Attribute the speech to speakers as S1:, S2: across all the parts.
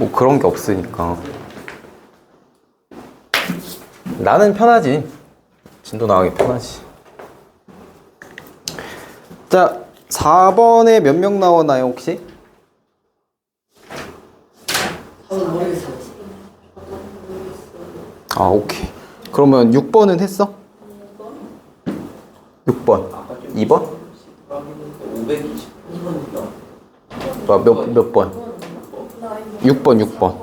S1: 뭐 그런 게 없으니까 나는 편하지. 진도 나가기 편하지. 자, 4번에 몇 명 나오나요 혹시? 아, 오케이. 그러면 6번은 했어? 6번. 2번?
S2: 520번이요.
S1: 몇 번? 6번, 6번.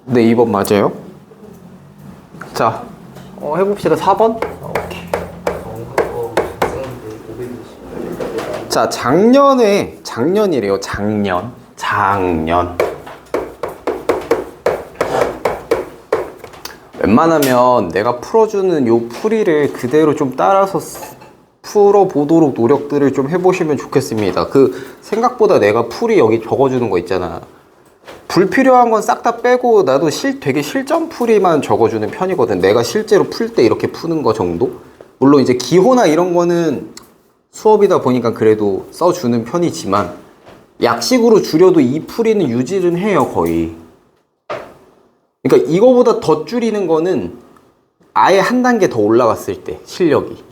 S1: 네, 2번 맞아요. 자, 해봅시다. 4번? 오케이. 자, 작년이래요. 작년. 웬만하면 내가 풀어주는 요 풀이를 그대로 좀 따라서 풀어보도록 노력들을 좀 해보시면 좋겠습니다. 생각보다 내가 풀이 여기 적어주는 거 있잖아. 불필요한 건 싹 다 빼고 나도 되게 실전 풀이만 적어주는 편이거든. 내가 실제로 풀 때 이렇게 푸는 거 정도? 물론 이제 기호나 이런 거는 수업이다 보니까 그래도 써주는 편이지만 약식으로 줄여도 이 풀이는 유지는 해요, 거의. 그러니까 이거보다 더 줄이는 거는 아예 한 단계 더 올라갔을 때 실력이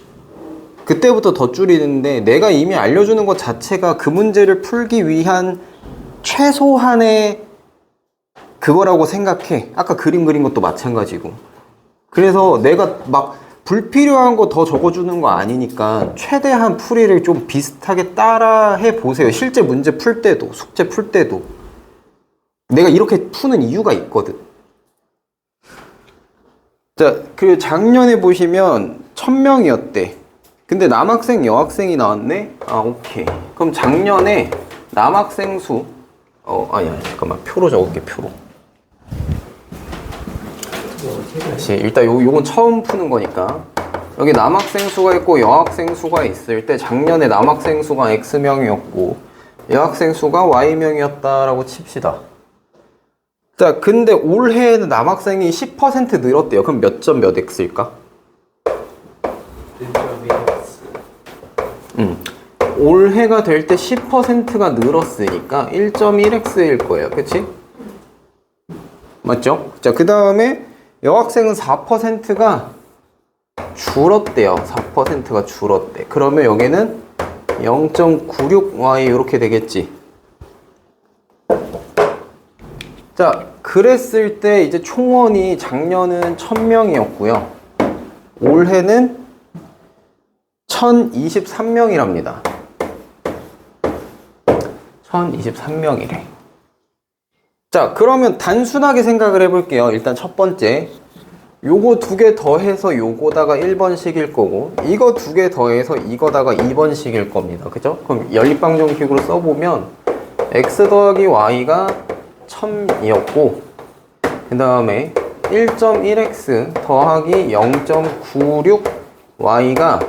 S1: 그때부터 더 줄이는데 내가 이미 알려주는 것 자체가 그 문제를 풀기 위한 최소한의 그거라고 생각해. 아까 그림 그린 것도 마찬가지고. 그래서 내가 막 불필요한 거 더 적어주는 거 아니니까 최대한 풀이를 좀 비슷하게 따라 해보세요. 실제 문제 풀 때도, 숙제 풀 때도. 내가 이렇게 푸는 이유가 있거든. 자, 그리고 작년에 보시면 1000명이었대. 근데 남학생, 여학생이 나왔네? 아, 오케이. 그럼 작년에 남학생 수, 아니야, 잠깐만. 표로 적을게, 표로. 다시, 일단 요건 처음 푸는 거니까. 여기 남학생 수가 있고 여학생 수가 있을 때 작년에 남학생 수가 X명이었고 여학생 수가 Y명이었다라고 칩시다. 자, 근데 올해에는 남학생이 10% 늘었대요. 그럼 몇 점 몇 X일까?
S2: 1.1x.
S1: 올해가 될 때 10%가 늘었으니까 1.1X일 거예요. 그치? 맞죠? 자, 그 다음에 여학생은 4%가 줄었대요. 4%가 줄었대. 그러면 여기는 0.96Y 이렇게 되겠지. 자, 그랬을 때 이제 총원이 작년은 1000명이었고요. 올해는 1023명이랍니다. 1023명이래. 자, 그러면 단순하게 생각을 해볼게요. 일단 첫 번째. 요거 2개 더해서 요거다가 1번씩일 거고, 이거 2개 더해서 이거다가 2번씩일 겁니다. 그죠? 그럼 연립방정식으로 써보면 x 더하기 y가 1000이었고, 그 다음에 1.1x 더하기 0.96y가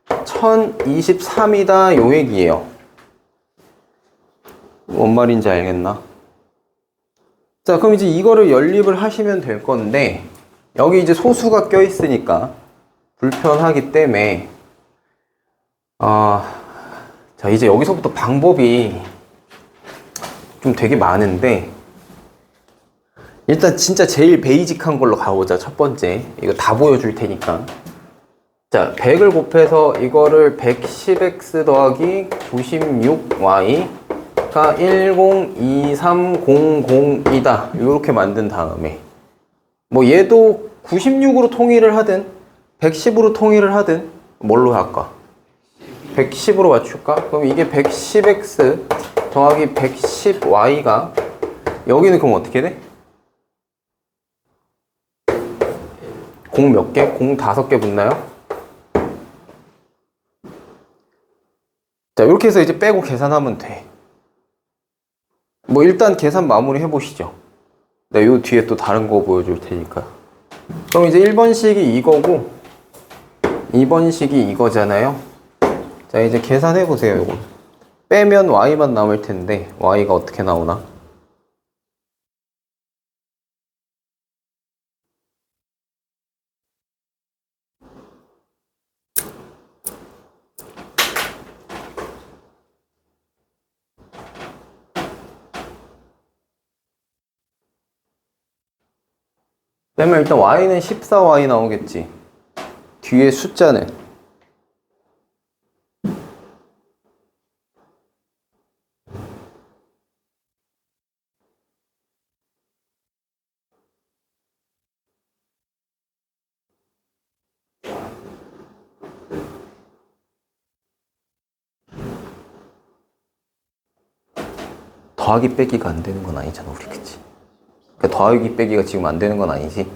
S1: 1023이다 요 얘기예요. 뭔 말인지 알겠나? 자, 그럼 이제 이거를 연립을 하시면 될 건데 여기 이제 소수가 껴 있으니까 불편하기 때문에 자, 이제 여기서부터 방법이 좀 되게 많은데 일단 진짜 제일 베이직한 걸로 가보자. 첫 번째 이거 다 보여줄 테니까. 자, 100을 곱해서 이거를 110x 더하기 96y가 1023002다 이렇게 만든 다음에 뭐 얘도 96으로 통일을 하든 110으로 통일을 하든 뭘로 할까? 110으로 맞출까? 그럼 이게 110x 더하기 110y가 여기는 그럼 어떻게 돼? 공 몇 개? 공 5개 붙나요? 자, 이렇게 해서 이제 빼고 계산하면 돼. 뭐 일단 계산 마무리 해보시죠. 네, 요 뒤에 또 다른 거 보여줄 테니까. 그럼 이제 1번식이 이거고 2번식이 이거잖아요. 자, 이제 계산해보세요. 요거 빼면 y만 남을 텐데 y가 어떻게 나오나? 그러면 일단 y는 14y 나오겠지. 뒤에 숫자는 더하기 빼기가 안 되는 건 아니잖아, 우리. 그치? 그러니까 더하기 빼기가 지금 안 되는 건 아니지.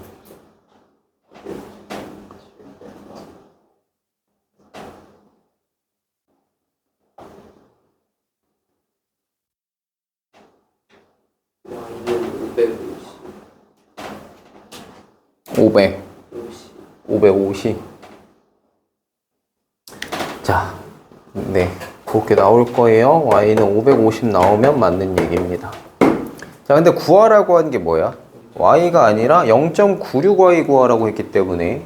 S2: y는
S1: 500. 550. 자, 네. 그렇게 나올 거예요. y는 550 나오면 맞는 얘기입니다. 자, 근데 구하라고 한 게 뭐야? y가 아니라 0.96y 구하라고 했기 때문에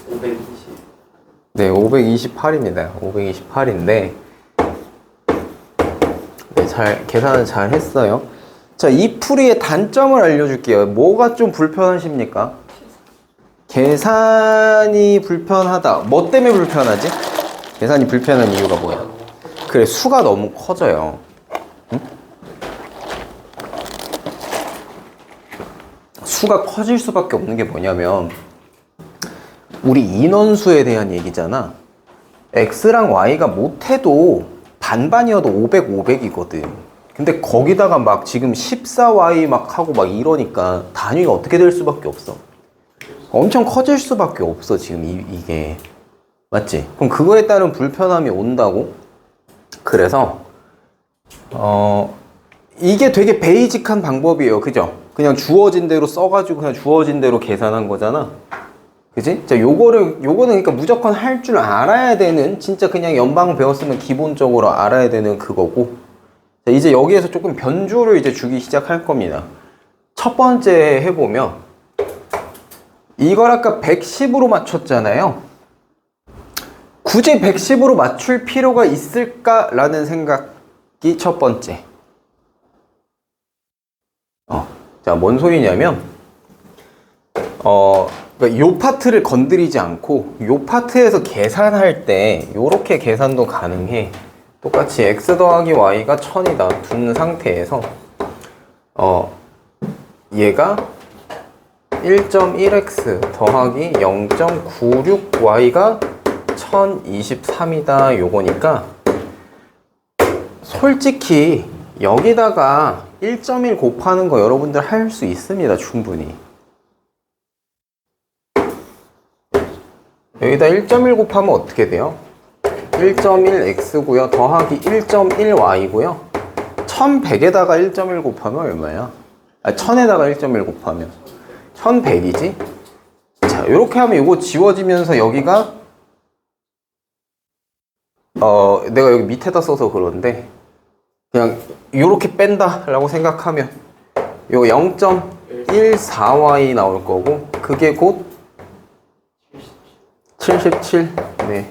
S2: 520.
S1: 네, 528입니다. 528인데 네, 계산을 잘 했어요. 자, 이 풀이의 단점을 알려줄게요. 뭐가 좀 불편하십니까? 계산이 불편하다. 뭐 때문에 불편하지? 계산이 불편한 이유가 뭐야? 그래, 수가 너무 커져요. 응? 수가 커질 수밖에 없는 게 뭐냐면 우리 인원수에 대한 얘기잖아. x랑 y가 못해도 반반이어도 500, 500이거든. 근데 거기다가 막 지금 14y 막 하고 막 이러니까 단위가 어떻게 될 수밖에 없어. 엄청 커질 수밖에 없어, 지금 이게. 맞지? 그럼 그거에 따른 불편함이 온다고? 그래서 이게 되게 베이직한 방법이에요. 그죠? 그냥 주어진 대로 써가지고 그냥 주어진 대로 계산한 거잖아. 그지? 자, 요거는 그러니까 무조건 할 줄 알아야 되는, 진짜 그냥 연방 배웠으면 기본적으로 알아야 되는 그거고. 자, 이제 여기에서 조금 변주를 이제 주기 시작할 겁니다. 첫 번째 해보면, 이걸 아까 110으로 맞췄잖아요. 굳이 110으로 맞출 필요가 있을까라는 생각이 첫 번째. 자, 뭔 소리냐면, 그러니까 요 파트를 건드리지 않고 요 파트에서 계산할 때 요렇게 계산도 가능해. 똑같이 x 더하기 y가 1000이다 둔 상태에서 얘가 1.1x 더하기 0.96y가 1023이다 요거니까 솔직히 여기다가 1.1 곱하는 거 여러분들 할 수 있습니다. 충분히. 여기다 1.1 곱하면 어떻게 돼요? 1.1x고요. 더하기 1.1y고요. 1100에다가 1.1 곱하면 얼마야? 1000에다가 1.1 곱하면 1100이지? 자, 이렇게 하면 이거 지워지면서 여기가 내가 여기 밑에다 써서 그런데 그냥 이렇게 뺀다 라고 생각하면 요 0.14y 나올 거고 그게 곧 77. 네.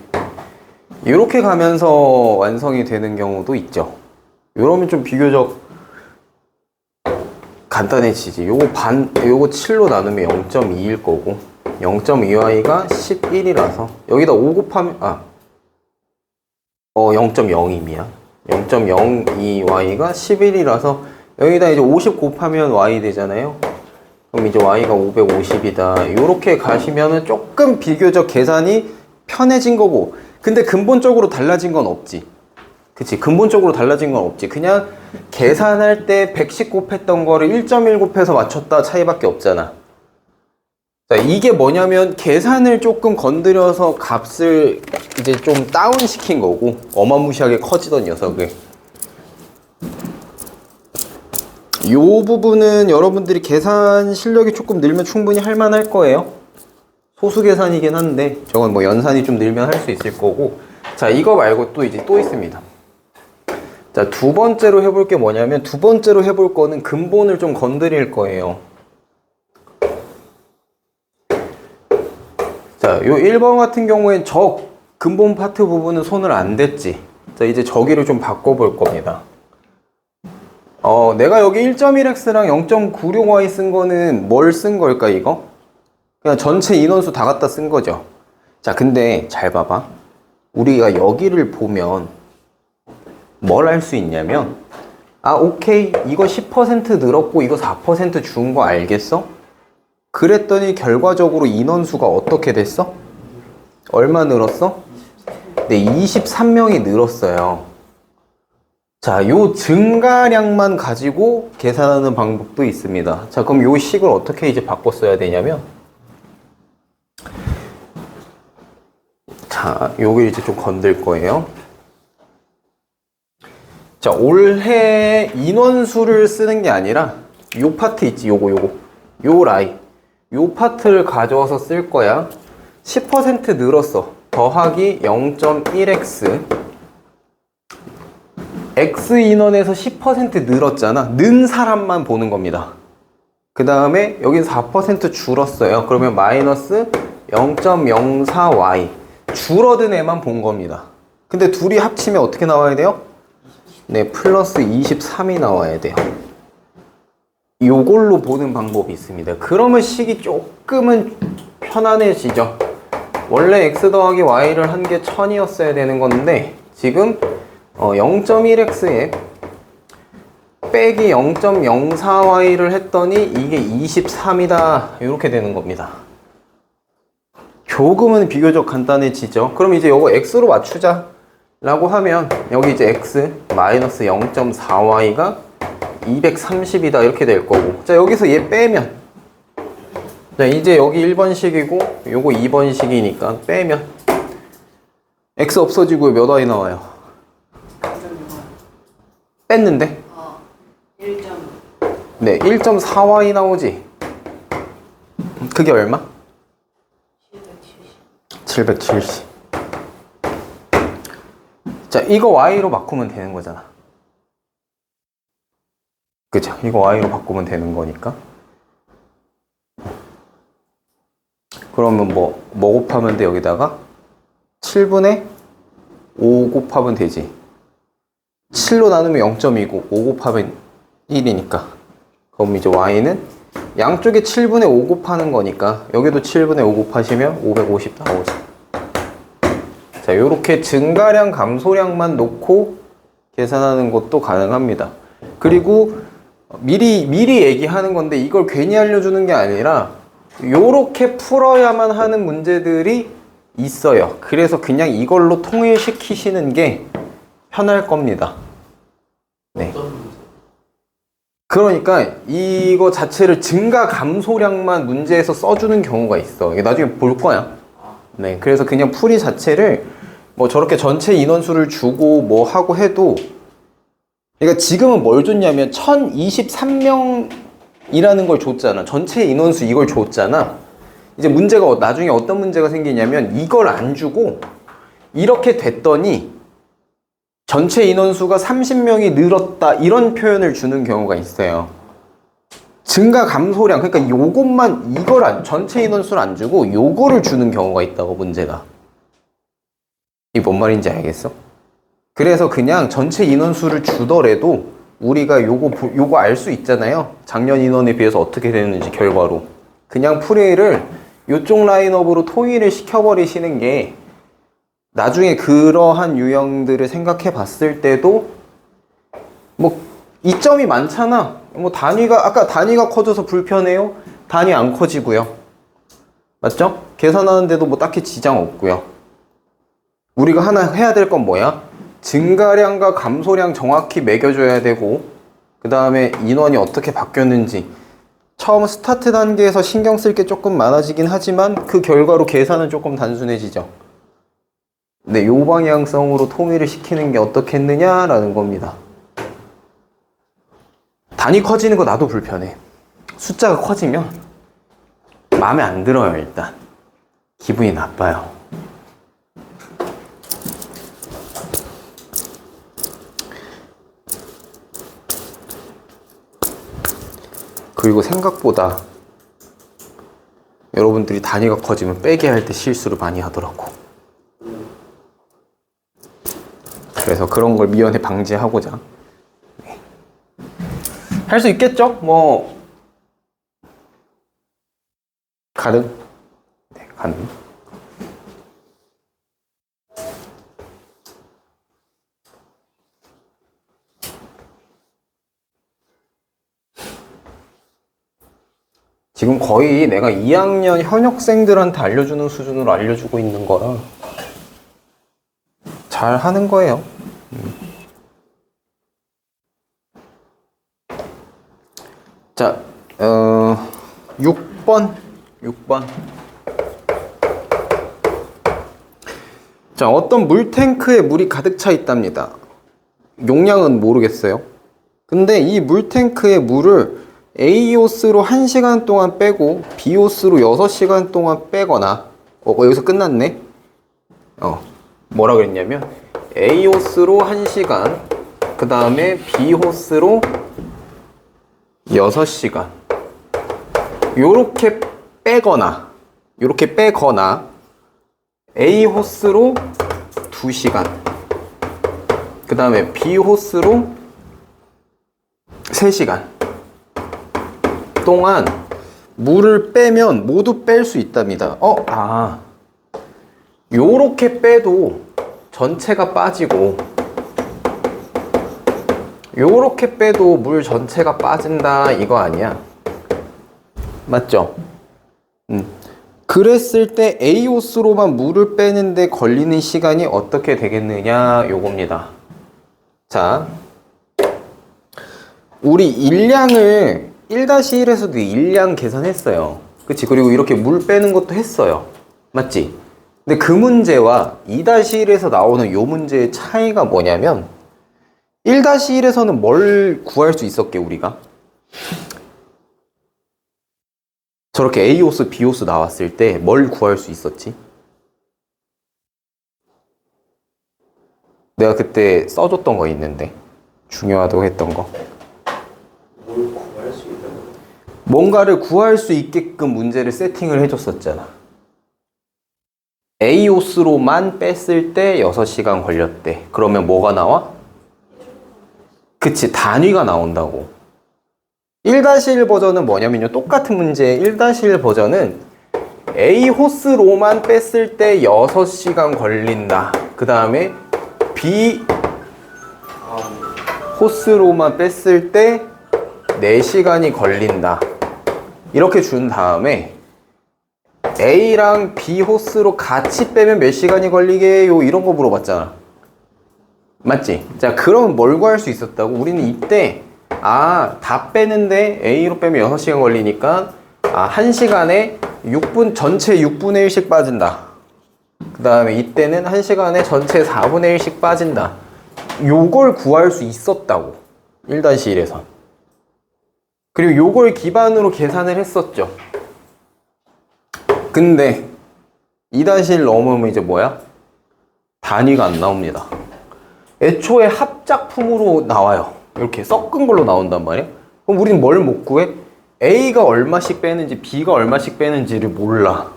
S1: 이렇게 가면서 완성이 되는 경우도 있죠. 이러면 좀 비교적 간단해지지. 요거 7로 나누면 0.2일 거고 0.2y가 11이라서 여기다 5 곱하면 0.02미야. 0.02y가 11이라서 여기다 이제 50 곱하면 y 되잖아요. 그럼 이제 y가 550이다. 요렇게 가시면은 조금 비교적 계산이 편해진 거고. 근데 근본적으로 달라진 건 없지. 그치? 근본적으로 달라진 건 없지. 그냥 계산할 때 110 곱했던 거를 1.1 곱해서 맞췄다 차이밖에 없잖아. 자, 이게 뭐냐면 계산을 조금 건드려서 값을 이제 좀 다운 시킨 거고. 어마무시하게 커지던 녀석을. 요 부분은 여러분들이 계산 실력이 조금 늘면 충분히 할만할 거예요. 소수 계산이긴 한데 저건 뭐 연산이 좀 늘면 할 수 있을 거고. 자, 이거 말고 또 이제 또 있습니다. 자, 두 번째로 해볼 게 뭐냐면 두 번째로 해볼 거는 근본을 좀 건드릴 거예요. 자, 요 1번 같은 경우엔 저 근본 파트 부분은 손을 안 댔지. 자, 이제 저기를 좀 바꿔볼 겁니다. 내가 여기 1.1x랑 0.96y 쓴 거는 뭘 쓴 걸까, 이거? 그냥 전체 인원수 다 갖다 쓴 거죠. 자, 근데 잘 봐봐. 우리가 여기를 보면 뭘 할 수 있냐면, 오케이. 이거 10% 늘었고, 이거 4% 준 거 알겠어? 그랬더니 결과적으로 인원수가 어떻게 됐어? 얼마 늘었어? 네, 23명이 늘었어요. 자, 요 증가량만 가지고 계산하는 방법도 있습니다. 자, 그럼 요 식을 어떻게 이제 바꿔 써야 되냐면, 자, 요걸 이제 좀 건들 거예요. 자, 올해 인원수를 쓰는 게 아니라 요 파트 있지, 요거 요 라인, 요 파트를 가져와서 쓸 거야. 10% 늘었어. 더하기 0.1x x 인원에서 10% 늘었잖아. 는 사람만 보는 겁니다. 그 다음에 여긴 4% 줄었어요. 그러면 마이너스 0.04y 줄어든 애만 본 겁니다. 근데 둘이 합치면 어떻게 나와야 돼요? 네, 플러스 23이 나와야 돼요. 요걸로 보는 방법이 있습니다. 그러면 식이 조금은 편안해지죠. 원래 x 더하기 y를 한 게 1000이었어야 되는 건데 지금 0.1x에 빼기 0.04y를 했더니 이게 23이다 이렇게 되는 겁니다. 조금은 비교적 간단해지죠. 그럼 이제 이거 x로 맞추자 라고 하면 여기 이제 x 마이너스 0.4y가 230이다 이렇게 될 거고, 자 여기서 얘 빼면, 자 이제 여기 1번식이고 요거 2번식이니까 빼면 x 없어지고 몇 y 나와요? 뺐는데?
S3: 1.
S1: 네, 1.4y 나오지. 그게 얼마? 770. 자, 이거 y로 바꾸면 되는 거잖아. 그죠? 이거 y로 바꾸면 되는 거니까. 그러면 뭐 곱하면 돼, 여기다가? 7분의 5 곱하면 되지. 7로 나누면 0.2고 5 곱하면 1이니까. 그럼 이제 y는 양쪽에 7분의 5 곱하는 거니까 여기도 7분의 5 곱하시면 550 나오죠. 자, 요렇게 증가량, 감소량만 놓고 계산하는 것도 가능합니다. 그리고 미리 얘기하는 건데 이걸 괜히 알려주는 게 아니라 요렇게 풀어야만 하는 문제들이 있어요. 그래서 그냥 이걸로 통일시키시는 게 편할 겁니다. 네. 그러니까 이거 자체를 증가 감소량만 문제에서 써주는 경우가 있어. 이게 나중에 볼 거야. 네. 그래서 그냥 풀이 자체를 뭐 저렇게 전체 인원수를 주고 뭐 하고 해도, 그러니까 지금은 뭘 줬냐면 1023명이라는 걸 줬잖아. 전체 인원수 이걸 줬잖아. 이제 문제가 나중에 어떤 문제가 생기냐면 이걸 안 주고 이렇게 됐더니 전체 인원수가 30명이 늘었다 이런 표현을 주는 경우가 있어요. 증가 감소량, 그러니까 요것만, 전체 인원수를 안 주고 요거를 주는 경우가 있다고, 문제가. 이게 뭔 말인지 알겠어? 그래서 그냥 전체 인원수를 주더라도 우리가 요거 알 수 있잖아요. 작년 인원에 비해서 어떻게 되는지 결과로. 그냥 풀이를 요쪽 라인업으로 통일을 시켜버리시는 게 나중에 그러한 유형들을 생각해 봤을 때도 뭐 이점이 많잖아. 뭐 아까 단위가 커져서 불편해요? 단위 안 커지고요. 맞죠? 계산하는데도 뭐 딱히 지장 없고요. 우리가 하나 해야 될 건 뭐야? 증가량과 감소량 정확히 매겨줘야 되고, 그 다음에 인원이 어떻게 바뀌었는지 처음 스타트 단계에서 신경 쓸 게 조금 많아지긴 하지만 그 결과로 계산은 조금 단순해지죠. 네, 요 방향성으로 통일을 시키는 게 어떻겠느냐라는 겁니다. 단위 커지는 거 나도 불편해. 숫자가 커지면 마음에 안 들어요. 일단 기분이 나빠요. 그리고 생각보다 여러분들이 단위가 커지면 빼게 할 때 실수를 많이 하더라고. 그래서 그런 걸 미연에 방지하고자 할 수 있겠죠? 뭐 가능? 네, 가능. 지금 거의 내가 2학년 현역생들한테 알려주는 수준으로 알려주고 있는 거라 잘 하는 거예요. 자, 6번. 자, 어떤 물탱크에 물이 가득 차 있답니다. 용량은 모르겠어요. 근데 이 물탱크에 물을 A호스로 1시간 동안 빼고 B호스로 6시간 동안 빼거나 여기서 끝났네. 뭐라 그랬냐면 A호스로 1시간 그 다음에 B호스로 6시간 요렇게 빼거나 A호스로 2시간 그 다음에 B호스로 3시간 동안 물을 빼면 모두 뺄 수 있답니다. 요렇게 빼도 전체가 빠지고 요렇게 빼도 물 전체가 빠진다 이거 아니야? 맞죠? 그랬을 때 A호스로만 물을 빼는데 걸리는 시간이 어떻게 되겠느냐 요겁니다. 자, 우리 일량을 1-1에서도 일량 계산했어요. 그치? 그리고 이렇게 물 빼는 것도 했어요. 맞지? 근데 그 문제와 2-1에서 나오는 요 문제의 차이가 뭐냐면 1-1에서는 뭘 구할 수 있었게 우리가? 저렇게 A호스, B호스 나왔을 때 뭘 구할 수 있었지? 내가 그때 써줬던 거 있는데 중요하다고 했던 거
S2: 뭘 구할 수 있다고?
S1: 뭔가를 구할 수 있게끔 문제를 세팅을 해줬었잖아. A호스로만 뺐을 때 6시간 걸렸대. 그러면 뭐가 나와? 그치, 단위가 나온다고. 1-1 버전은 뭐냐면요, 똑같은 문제 1-1 버전은 A호스로만 뺐을 때 6시간 걸린다. 그 다음에 B호스로만 뺐을 때 4시간이 걸린다. 이렇게 준 다음에 A랑 B호스로 같이 빼면 몇 시간이 걸리게요? 이런 거 물어봤잖아. 맞지? 자, 그럼 뭘 구할 수 있었다고? 우리는 이때 다 빼는데 A로 빼면 6시간 걸리니까 1시간에 6분 전체 6분의 1씩 빠진다. 그 다음에 이때는 1시간에 전체 4분의 1씩 빠진다. 요걸 구할 수 있었다고. 1-1에서. 그리고 요걸 기반으로 계산을 했었죠. 근데 2-1 넘으면 이제 뭐야? 단위가 안 나옵니다. 애초에 합작품으로 나와요. 이렇게 섞은 걸로 나온단 말이야. 그럼 우리는 뭘 못 구해? A가 얼마씩 빼는지 B가 얼마씩 빼는지를 몰라.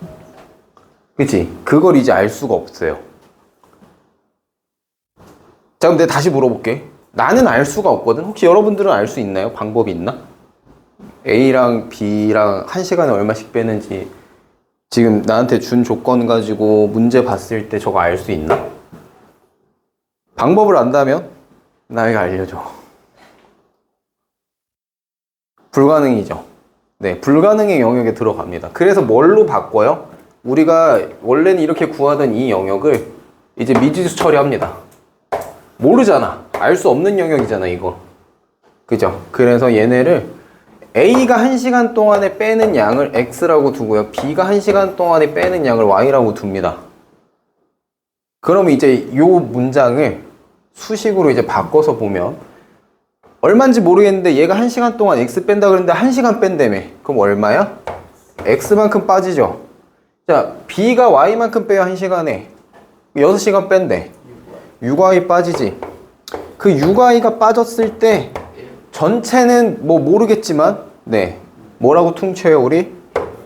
S1: 그치? 그걸 이제 알 수가 없어요. 자, 그럼 내가 다시 물어볼게. 나는 알 수가 없거든. 혹시 여러분들은 알 수 있나요? 방법이 있나? A랑 B랑 1시간에 얼마씩 빼는지 지금 나한테 준 조건 가지고 문제 봤을 때 저거 알 수 있나? 방법을 안다면 나에게 알려줘. 불가능이죠. 네, 불가능의 영역에 들어갑니다. 그래서 뭘로 바꿔요? 우리가 원래는 이렇게 구하던 이 영역을 이제 미지수 처리합니다. 모르잖아. 알 수 없는 영역이잖아, 이거. 그죠? 그래서 얘네를 A가 1시간 동안에 빼는 양을 X라고 두고요. B가 1시간 동안에 빼는 양을 Y라고 둡니다. 그러면 이제 요 문장을 수식으로 이제 바꿔서 보면 얼마인지 모르겠는데 얘가 1시간 동안 X 뺀다 그랬는데 1시간 뺀다며. 그럼 얼마야? X만큼 빠지죠. 자, B가 Y만큼 빼야 1시간에 6시간 뺀대. 6Y 빠지지. 그 6Y가 빠졌을 때 전체는 뭐 모르겠지만 네, 뭐라고 퉁쳐요 우리?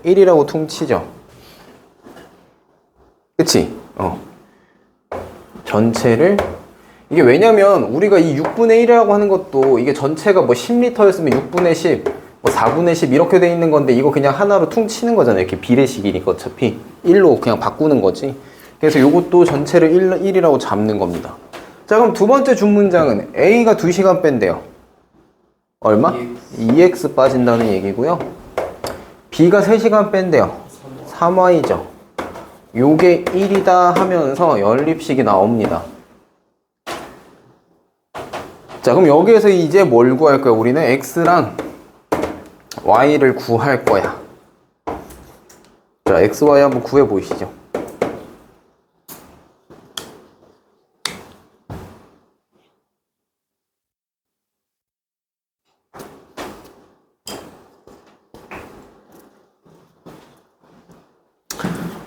S1: 1이라고 퉁치죠. 그치? 전체를 이게 왜냐면 우리가 이 6분의 1이라고 하는 것도 이게 전체가 뭐 10L였으면 6분의 10, 뭐 4분의 10 이렇게 돼 있는 건데 이거 그냥 하나로 퉁 치는 거잖아요. 이렇게 비례식이니까 어차피 1로 그냥 바꾸는 거지. 그래서 이것도 전체를 1이라고 잡는 겁니다. 자, 그럼 두 번째 준 문장은 A가 2시간 뺀대요. 얼마? 2x 빠진다는 얘기고요. B가 3시간 뺀대요. 3y죠. 요게 1이다 하면서 연립식이 나옵니다. 자, 그럼 여기에서 이제 뭘 구할 거야? 우리는 x랑 y를 구할 거야. 자, x, y 한번 구해 보시죠.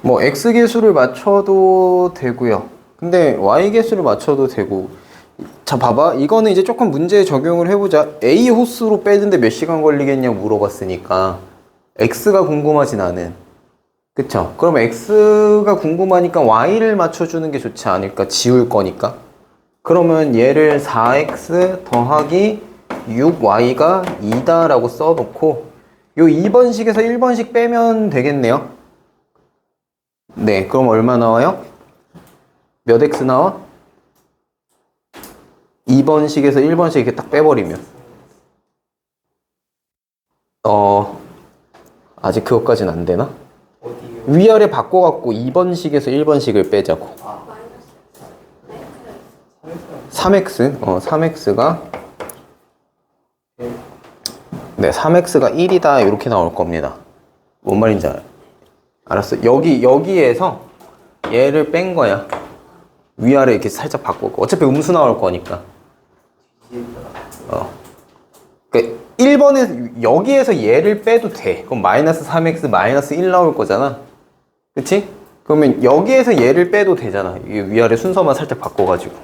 S1: 뭐 x 개수를 맞춰도 되고요. 근데 y 개수를 맞춰도 되고. 자, 봐봐. 이거는 이제 조금 문제에 적용을 해보자. A 호수로 빼는데 몇 시간 걸리겠냐고 물어봤으니까 x가 궁금하지 나는. 그쵸? 그럼 x가 궁금하니까 y를 맞춰주는 게 좋지 않을까? 지울 거니까. 그러면 얘를 4x 더하기 6y가 2다 라고 써놓고 요 2번식에서 1번식 빼면 되겠네요. 네, 그럼 얼마 나와요? 몇 x 나와? 2번식에서 1번식 이렇게 딱 빼버리면 아직 그것까지는 안 되나?
S2: 어디요?
S1: 위아래 바꿔갖고 2번식에서 1번식을 빼자고. 3x 3x가 네, 3x가 1이다 이렇게 나올 겁니다. 뭔 말인지 알았어. 여기에서 얘를 뺀 거야. 위아래 이렇게 살짝 바꾸고. 어차피 음수 나올 거니까. 그러니까 1번에서 여기에서 얘를 빼도 돼. 그럼 마이너스 3x 마이너스 1 나올 거잖아. 그치? 그러면 여기에서 얘를 빼도 되잖아. 이게 위아래 순서만 살짝 바꿔가지고.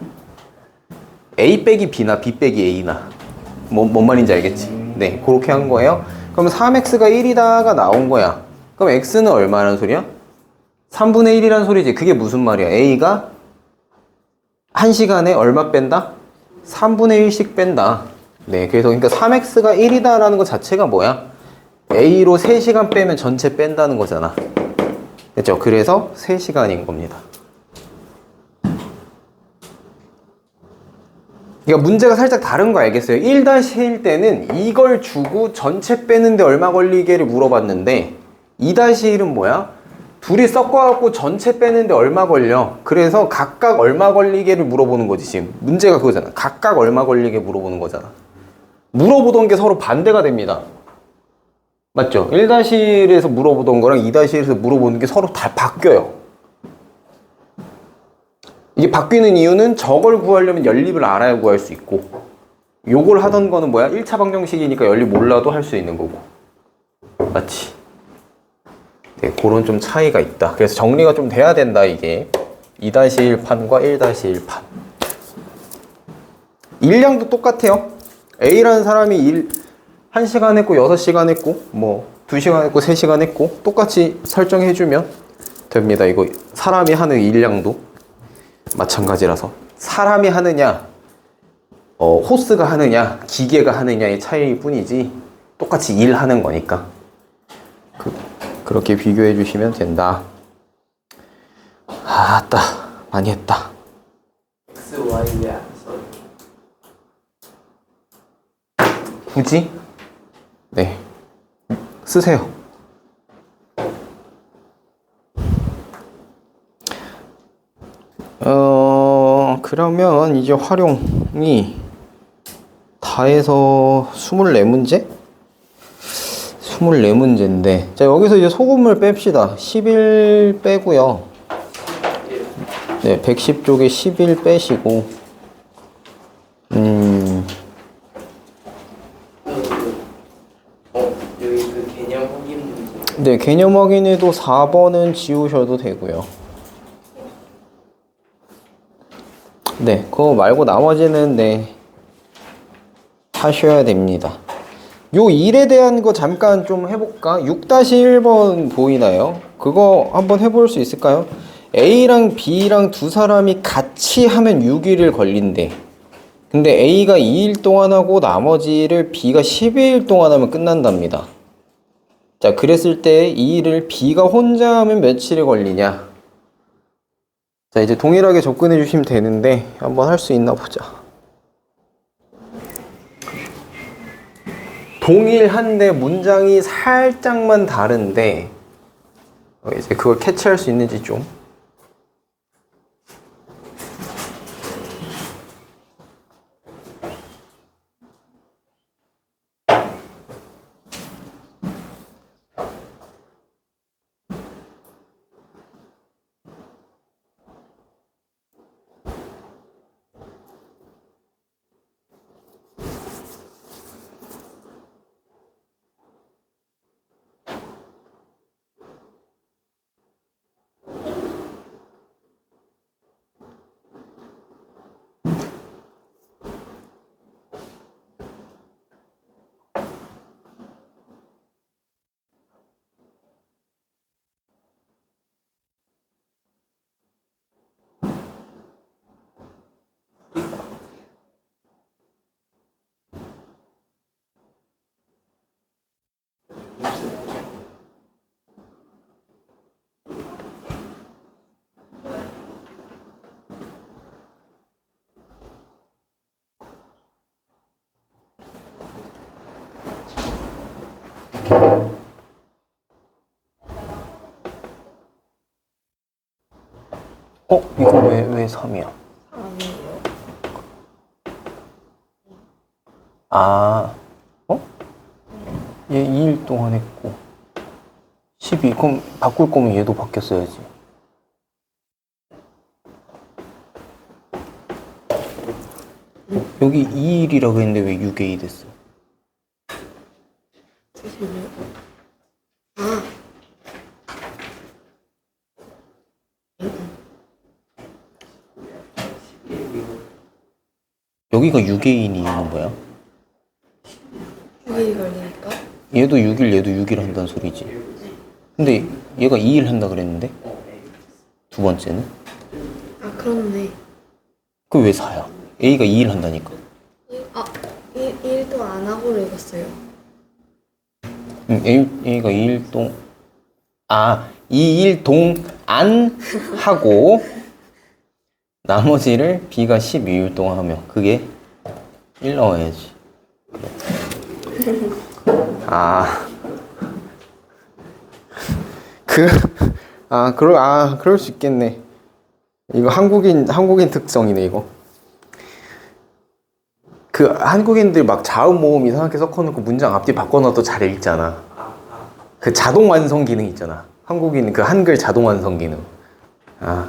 S1: a 빼기 b나 b 빼기 a나. 뭔 말인지 알겠지? 네, 그렇게 한 거예요. 그럼 3x가 1이다가 나온 거야. 그럼 x는 얼마라는 소리야? 3분의 1이라는 소리지. 그게 무슨 말이야? a가 1시간에 얼마 뺀다? 3분의 1씩 뺀다. 네, 그래서 그러니까 3x가 1이다라는 것 자체가 뭐야? a로 3시간 빼면 전체 뺀다는 거잖아. 그렇죠? 그래서 3시간인 겁니다. 그러니까 문제가 살짝 다른 거 알겠어요? 1-1 때는 이걸 주고 전체 빼는데 얼마 걸리게를 물어봤는데 2-1은 뭐야? 둘이 섞어갖고 전체 빼는데 얼마 걸려? 그래서 각각 얼마 걸리게를 물어보는 거지. 지금 문제가 그거잖아. 각각 얼마 걸리게 물어보는 거잖아. 물어보던 게 서로 반대가 됩니다. 맞죠? 1-1에서 물어보던 거랑 2-1에서 물어보는 게 서로 다 바뀌어요. 이게 바뀌는 이유는 저걸 구하려면 연립을 알아야 구할 수 있고, 요걸 하던 거는 뭐야? 1차 방정식이니까 연립 몰라도 할 수 있는 거고. 맞지? 네, 그런 좀 차이가 있다. 그래서 정리가 좀 돼야 된다, 이게. 2-1판과 1-1판. 일량도 똑같아요. A라는 사람이 1시간 했고, 6시간 했고, 뭐, 2시간 했고, 3시간 했고, 똑같이 설정해주면 됩니다. 이거 사람이 하는 일량도 마찬가지라서. 사람이 하느냐, 호스가 하느냐, 기계가 하느냐의 차이일 뿐이지, 똑같이 일하는 거니까. 그렇게 비교해 주시면 된다. 아따, 많이 했다.
S2: X, Y야.
S1: 굳이? 네. 쓰세요. 그러면 이제 활용이 다 해서 24문제? 24문제인데, 자, 여기서 이제 소금을 뺍시다. 11 빼고요. 네, 110쪽에 11 빼시고,
S2: 여기 그 개념 확인 문제.
S1: 네, 개념 확인에도 4번은 지우셔도 되고요. 네, 그거 말고 나머지는 네, 하셔야 됩니다. 요 일에 대한 거 잠깐 좀 해볼까? 6-1번 보이나요? 그거 한번 해볼 수 있을까요? A랑 B랑 두 사람이 같이 하면 6일을 걸린대. 근데 A가 2일 동안 하고 나머지를 B가 12일 동안 하면 끝난답니다. 자, 그랬을 때 이 일을 B가 혼자 하면 며칠이 걸리냐? 자, 이제 동일하게 접근해 주시면 되는데 한번 할 수 있나 보자. 동일한데 문장이 살짝만 다른데 이제 그걸 캐치할 수 있는지 좀. 이거 왜 3이야? 아, 얘 2일 동안 했고 12. 그럼 바꿀 거면 얘도 바뀌었어야지. 여기 2일이라고 했는데 왜 6이 됐어? 여기가 6인 이유는 뭐야?
S3: 6일이 걸리니까?
S1: 얘도 6일, 얘도 6일 한다는 소리지. 근데 얘가 2일 한다 그랬는데? 두 번째는?
S3: 아, 그렇네.
S1: 그 왜 4야? A가 2일 한다니까.
S3: 아, 1일 동안 안 하고로 읽었어요.
S1: A가 2일 동, 2일 동안 하고 나머지를 B가 12일 동안 하면 그게 1 넣어야지. 그럴 수 있겠네. 이거 한국인 특성이네, 이거. 그 한국인들 막 자음 모음 이상하게 섞어놓고 문장 앞뒤 바꿔놔도 잘 읽잖아. 그 자동 완성 기능 있잖아. 한국인 그 한글 자동 완성 기능.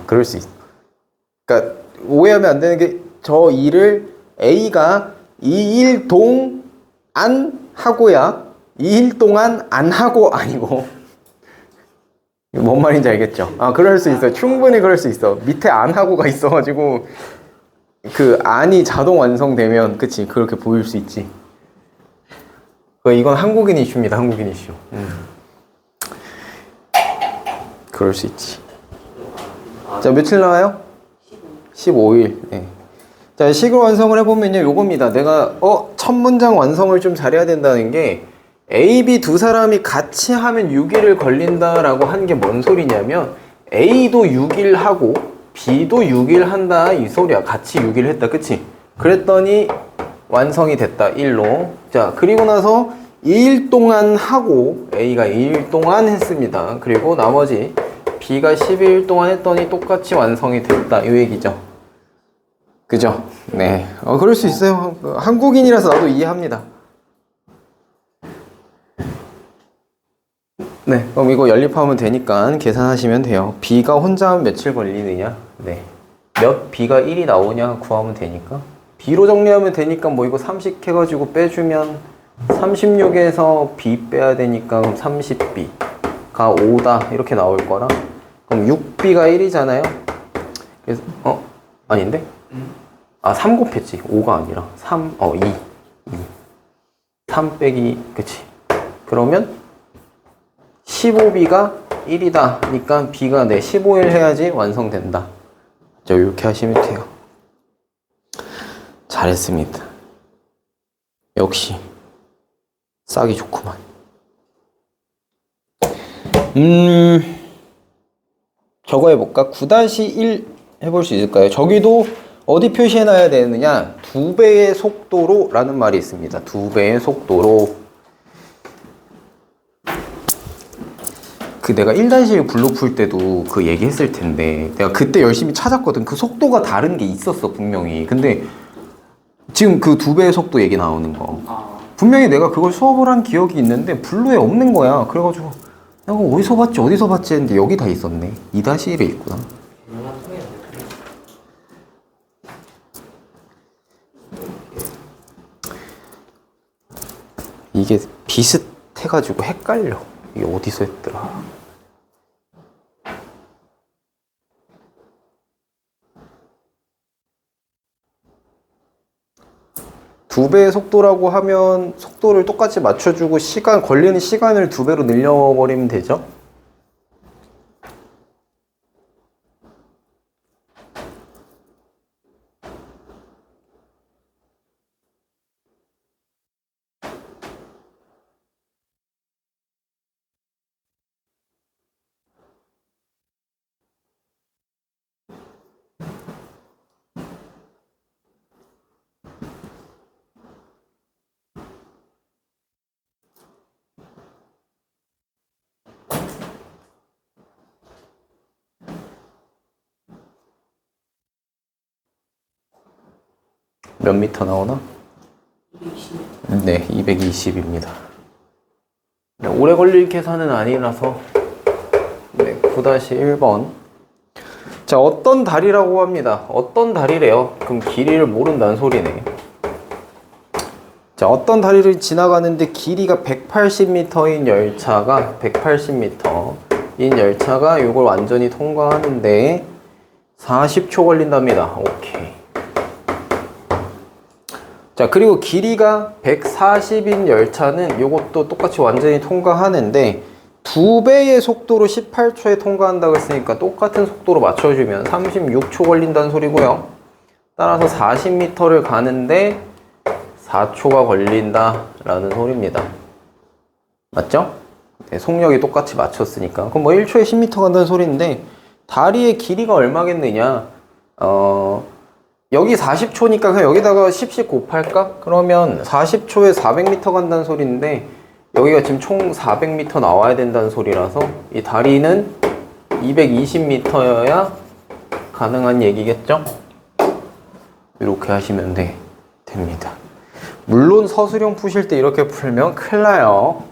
S1: 그럴 수 있어. 그러니까 오해하면 안 되는 게 저 일을 A가 2일 동안 하고야 2일 동안 안 하고 아니고. 뭔 말인지 알겠죠? 그럴 수 있어. 충분히 그럴 수 있어. 밑에 안 하고가 있어가지고 그 안이 자동 완성되면 그치 그렇게 보일 수 있지. 이건 한국인 이슈입니다. 한국인 이슈. 그럴 수 있지. 자, 며칠 나와요? 15일. 네. 자, 식을 완성을 해보면요, 요겁니다. 내가 첫 문장 완성을 좀 잘해야 된다는 게 A, B 두 사람이 같이 하면 6일을 걸린다라고 한 게 뭔 소리냐면 A도 6일 하고 B도 6일 한다 이 소리야. 같이 6일 했다. 그치? 그랬더니 완성이 됐다. 1로. 자, 그리고 나서 2일 동안 하고 A가 2일 동안 했습니다. 그리고 나머지 B가 12일 동안 했더니 똑같이 완성이 됐다. 이 얘기죠. 그죠? 네. 그럴 수 있어요. 한국인이라서 나도 이해합니다. 네. 그럼 이거 연립하면 되니까 계산하시면 돼요. B가 혼자 하면 며칠 걸리느냐? 네. 몇 B가 1이 나오냐 구하면 되니까. B로 정리하면 되니까 뭐 이거 30 해가지고 빼주면 36에서 B 빼야 되니까 그럼 30B가 5다 이렇게 나올 거라. 그럼 6B가 1이잖아요. 그래서 아닌데? 3 곱했지. 5가 아니라 2. 3 빼기 그치. 그러면 15B가 1이다 그러니까 B가 15일 해야지 완성된다. 자, 이렇게 하시면 돼요. 잘했습니다. 역시 싸기 좋구만. 저거 해볼까? 9-1 해볼 수 있을까요? 저기도 어디 표시해놔야 되느냐? 2배의 속도로 라는 말이 있습니다. 2배의 속도로. 내가 1-1 블록 풀 때도 그 얘기했을 텐데 내가 그때 열심히 찾았거든. 그 속도가 다른 게 있었어 분명히. 근데 지금 그 2배의 속도 얘기 나오는 거 분명히 내가 그걸 수업을 한 기억이 있는데 블루에 없는 거야. 그래가지고 내가 어디서 봤지 했는데 여기 다 있었네. 2-1에 있구나. 이게 비슷해가지고 헷갈려. 이게 어디서 했더라. 두 배의 속도라고 하면 속도를 똑같이 맞춰주고 걸리는 시간을 2배로 늘려버리면 되죠. 몇 미터 나오나? 220. 네, 220입니다. 오래 걸릴 계산은 아니라서. 네, 9-1번. 자, 어떤 다리라고 합니다. 어떤 다리래요? 그럼 길이를 모른다는 소리네. 자, 어떤 다리를 지나가는데 길이가 180m인 열차가 180m인 열차가 이걸 완전히 통과하는데 40초 걸린답니다. 오케이. 자, 그리고 길이가 140인 열차는 이것도 똑같이 완전히 통과하는데 2배의 속도로 18초에 통과한다고 했으니까 똑같은 속도로 맞춰주면 36초 걸린다는 소리고요. 따라서 40m를 가는데 4초가 걸린다 라는 소리입니다. 맞죠? 네, 속력이 똑같이 맞췄으니까. 그럼 뭐 1초에 10m 간다는 소리인데 다리의 길이가 얼마겠느냐? 여기 40초니까 그냥 여기다가 10씩 곱할까? 그러면 40초에 400m 간다는 소리인데 여기가 지금 총 400m 나와야 된다는 소리라서 이 다리는 220m여야 가능한 얘기겠죠? 이렇게 하시면 됩니다. 물론 서술형 푸실 때 이렇게 풀면 큰일 나요.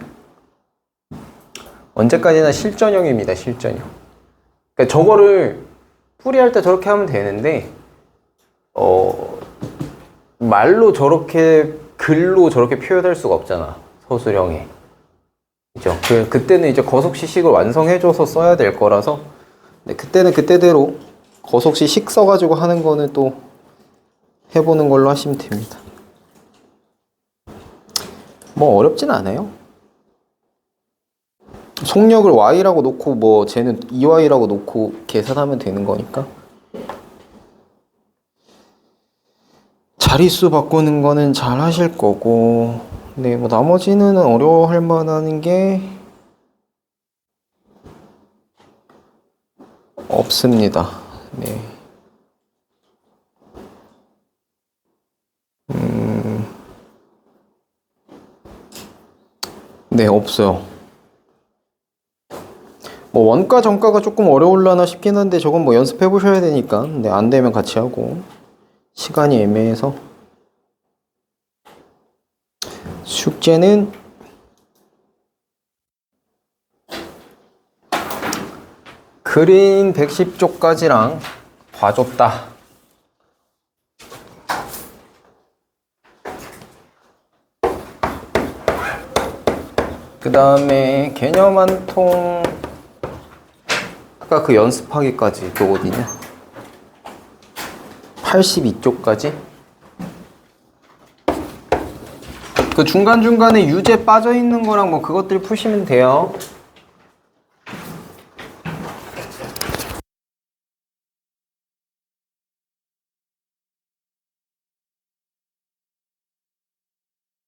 S1: 언제까지나 실전형입니다. 실전형. 그러니까 저거를 풀이할 때 저렇게 하면 되는데 말로 저렇게 글로 저렇게 표현할 수가 없잖아. 서술형에. 그죠? 그때는 이제 거속시식을 완성해줘서 써야 될 거라서 네, 그때는 그때대로 거속시식 써가지고 하는 거는 또 해보는 걸로 하시면 됩니다. 뭐 어렵진 않아요. 속력을 y라고 놓고 뭐 쟤는 2y라고 놓고 계산하면 되는 거니까. 자릿수 바꾸는 거는 잘 하실 거고, 네, 뭐 나머지는 어려워할 만한 게 없습니다. 네. 네, 없어요. 뭐 원가 정가가 조금 어려울라나 싶긴 한데 저건 뭐 연습해 보셔야 되니까. 네, 안 되면 같이 하고. 시간이 애매해서. 숙제는 그린 110쪽까지랑 봐줬다. 그 다음에 개념 한 통, 아까 그 연습하기까지 또 어디냐? 82쪽까지. 그 중간중간에 유제 빠져있는 거랑 뭐 그것들 푸시면 돼요.